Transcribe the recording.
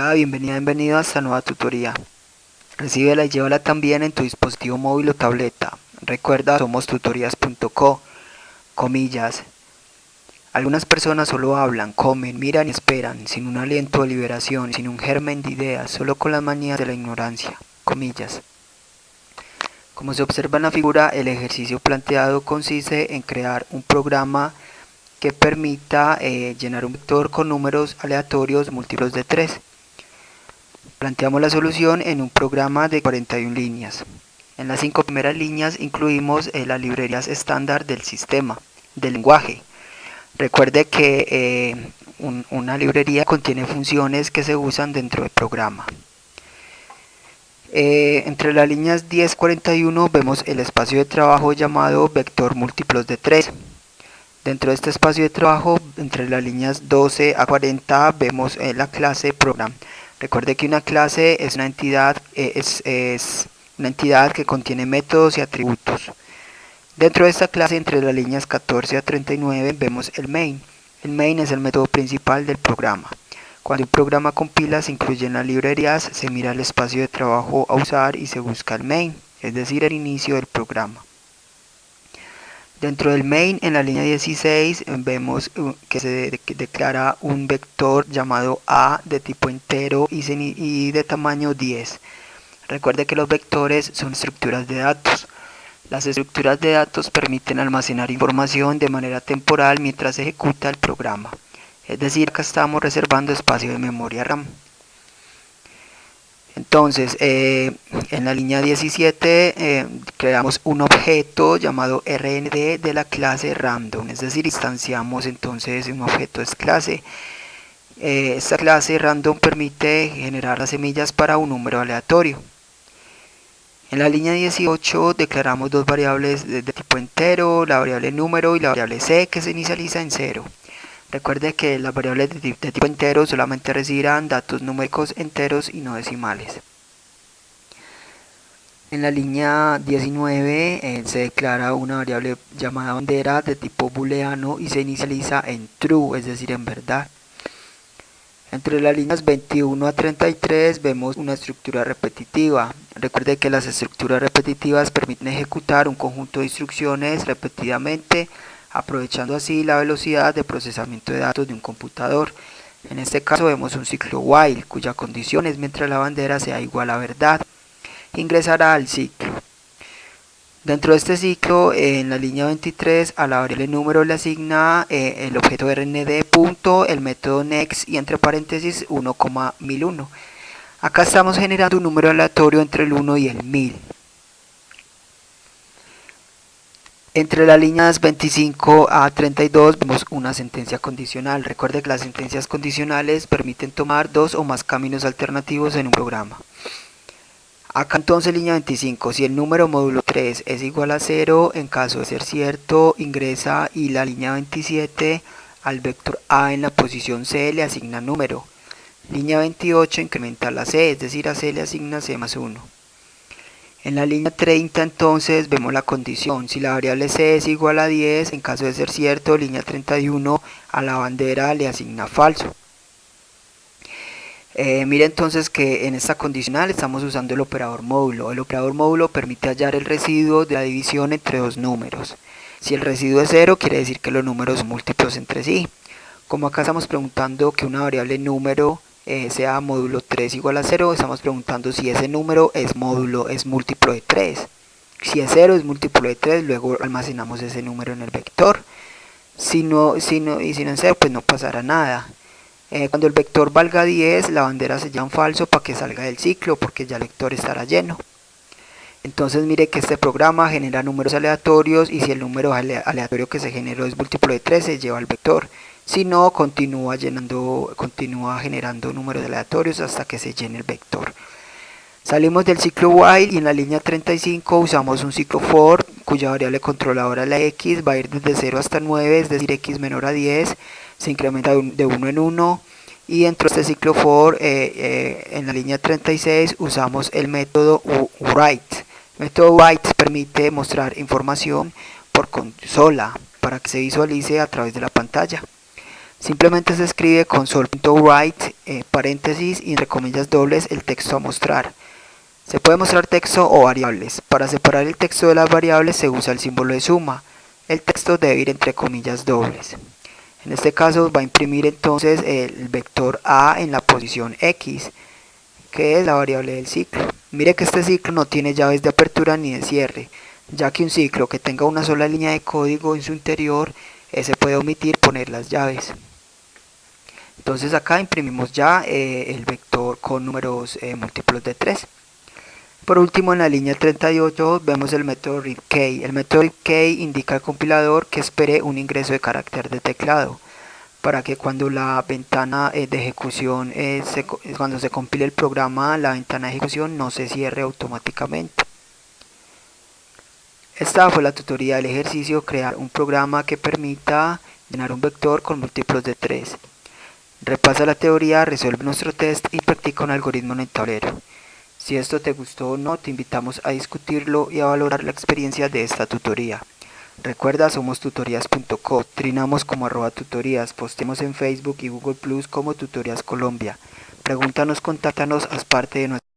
Hola, bienvenido a esta nueva tutoría. Recíbela y llévala también en tu dispositivo móvil o tableta. Recuerda, somos tutorías.co, comillas. Algunas personas solo hablan, comen, miran y esperan, sin un aliento de liberación, sin un germen de ideas, solo con las manías de la ignorancia, comillas. Como se observa en la figura, el ejercicio planteado consiste en crear un programa que permita llenar un vector con números aleatorios múltiplos de 3. Planteamos la solución en un programa de 41 líneas. En las 5 primeras líneas incluimos las librerías estándar del sistema, del lenguaje. Recuerde que una librería contiene funciones que se usan dentro del programa. Entre las líneas 10 y 41 vemos el espacio de trabajo llamado vector múltiplos de 3. Dentro de este espacio de trabajo, entre las líneas 12 a 40, vemos la clase program. Recuerde que una clase es una entidad, una entidad que contiene métodos y atributos. Dentro de esta clase, entre las líneas 14 a 39, vemos el main. El main es el método principal del programa. Cuando un programa compila, se incluyen las librerías, se mira el espacio de trabajo a usar y se busca el main, es decir, el inicio del programa. Dentro del main, en la línea 16, vemos que se declara un vector llamado A de tipo entero y de tamaño 10. Recuerde que los vectores son estructuras de datos. Las estructuras de datos permiten almacenar información de manera temporal mientras se ejecuta el programa. Es decir, acá estamos reservando espacio de memoria RAM. Entonces, en la línea 17 creamos un objeto llamado RND de la clase random, es decir, instanciamos entonces un objeto de clase. Esta clase random permite generar las semillas para un número aleatorio. En la línea 18 declaramos dos variables de tipo entero, la variable número y la variable c, que se inicializa en 0. Recuerde que las variables de tipo entero solamente recibirán datos numéricos enteros y no decimales. En la línea 19 se declara una variable llamada bandera de tipo booleano y se inicializa en true, es decir, en verdad. Entre las líneas 21 a 33 vemos una estructura repetitiva. Recuerde que las estructuras repetitivas permiten ejecutar un conjunto de instrucciones repetidamente, aprovechando así la velocidad de procesamiento de datos de un computador. En este caso vemos un ciclo while, cuya condición es mientras la bandera sea igual a verdad. Ingresará al ciclo. Dentro de este ciclo, en la línea 23, a la variable número le asigna el objeto RND punto, el método next y entre paréntesis 1,1001. Acá estamos generando un número aleatorio entre el 1 y el 1000. Entre las líneas 25 a 32 vemos una sentencia condicional. Recuerde que las sentencias condicionales permiten tomar dos o más caminos alternativos en un programa. Acá entonces línea 25, si el número módulo 3 es igual a 0, en caso de ser cierto, ingresa y la línea 27 al vector A en la posición C le asigna número. Línea 28 incrementa la C, es decir, a C le asigna C más 1. En la línea 30 entonces vemos la condición, si la variable C es igual a 10, en caso de ser cierto, línea 31 a la bandera le asigna falso. Mira entonces que en esta condicional estamos usando el operador módulo. El operador módulo permite hallar el residuo de la división entre dos números. Si el residuo es 0, quiere decir que los números son múltiplos entre sí. Como acá estamos preguntando que una variable número sea módulo 3 igual a 0, estamos preguntando si ese número es múltiplo de 3. Si es 0 es múltiplo de 3, luego almacenamos ese número en el vector. Si no es 0, pues no pasará nada. Cuando el vector valga 10, la bandera se llama falso para que salga del ciclo, porque ya el vector estará lleno. Entonces mire que este programa genera números aleatorios y si el número aleatorio que se generó es múltiplo de 3, se lleva al vector. Si no, continúa generando números aleatorios hasta que se llene el vector. Salimos del ciclo while y en la línea 35 usamos un ciclo for, cuya variable controladora es la x, va a ir desde 0 hasta 9, es decir, x menor a 10, se incrementa de 1 en 1, y dentro de este ciclo for, en la línea 36, usamos el método write. El método write permite mostrar información por consola para que se visualice a través de la pantalla. Simplemente se escribe console.write, paréntesis y entre comillas dobles el texto a mostrar. Se puede mostrar texto o variables. Para separar el texto de las variables se usa el símbolo de suma. El texto debe ir entre comillas dobles. En este caso va a imprimir entonces el vector A en la posición X, que es la variable del ciclo. Mire que este ciclo no tiene llaves de apertura ni de cierre, ya que un ciclo que tenga una sola línea de código en su interior, se puede omitir poner las llaves. Entonces acá imprimimos ya el vector con números múltiplos de 3. Por último, en la línea 38 vemos el método readKey. El método readKey indica al compilador que espere un ingreso de carácter de teclado para que cuando la ventana de ejecución, cuando se compile el programa, la ventana de ejecución no se cierre automáticamente. Esta fue la tutoría del ejercicio: crear un programa que permita llenar un vector con múltiplos de 3. Repasa la teoría, resuelve nuestro test y practica un algoritmo en el tablero. Si esto te gustó o no, te invitamos a discutirlo y a valorar la experiencia de esta tutoría. Recuerda, somos tutorías.co, trinamos como @tutorías, postemos en Facebook y Google Plus como Tutorías Colombia. Pregúntanos, contáctanos, haz parte de nuestra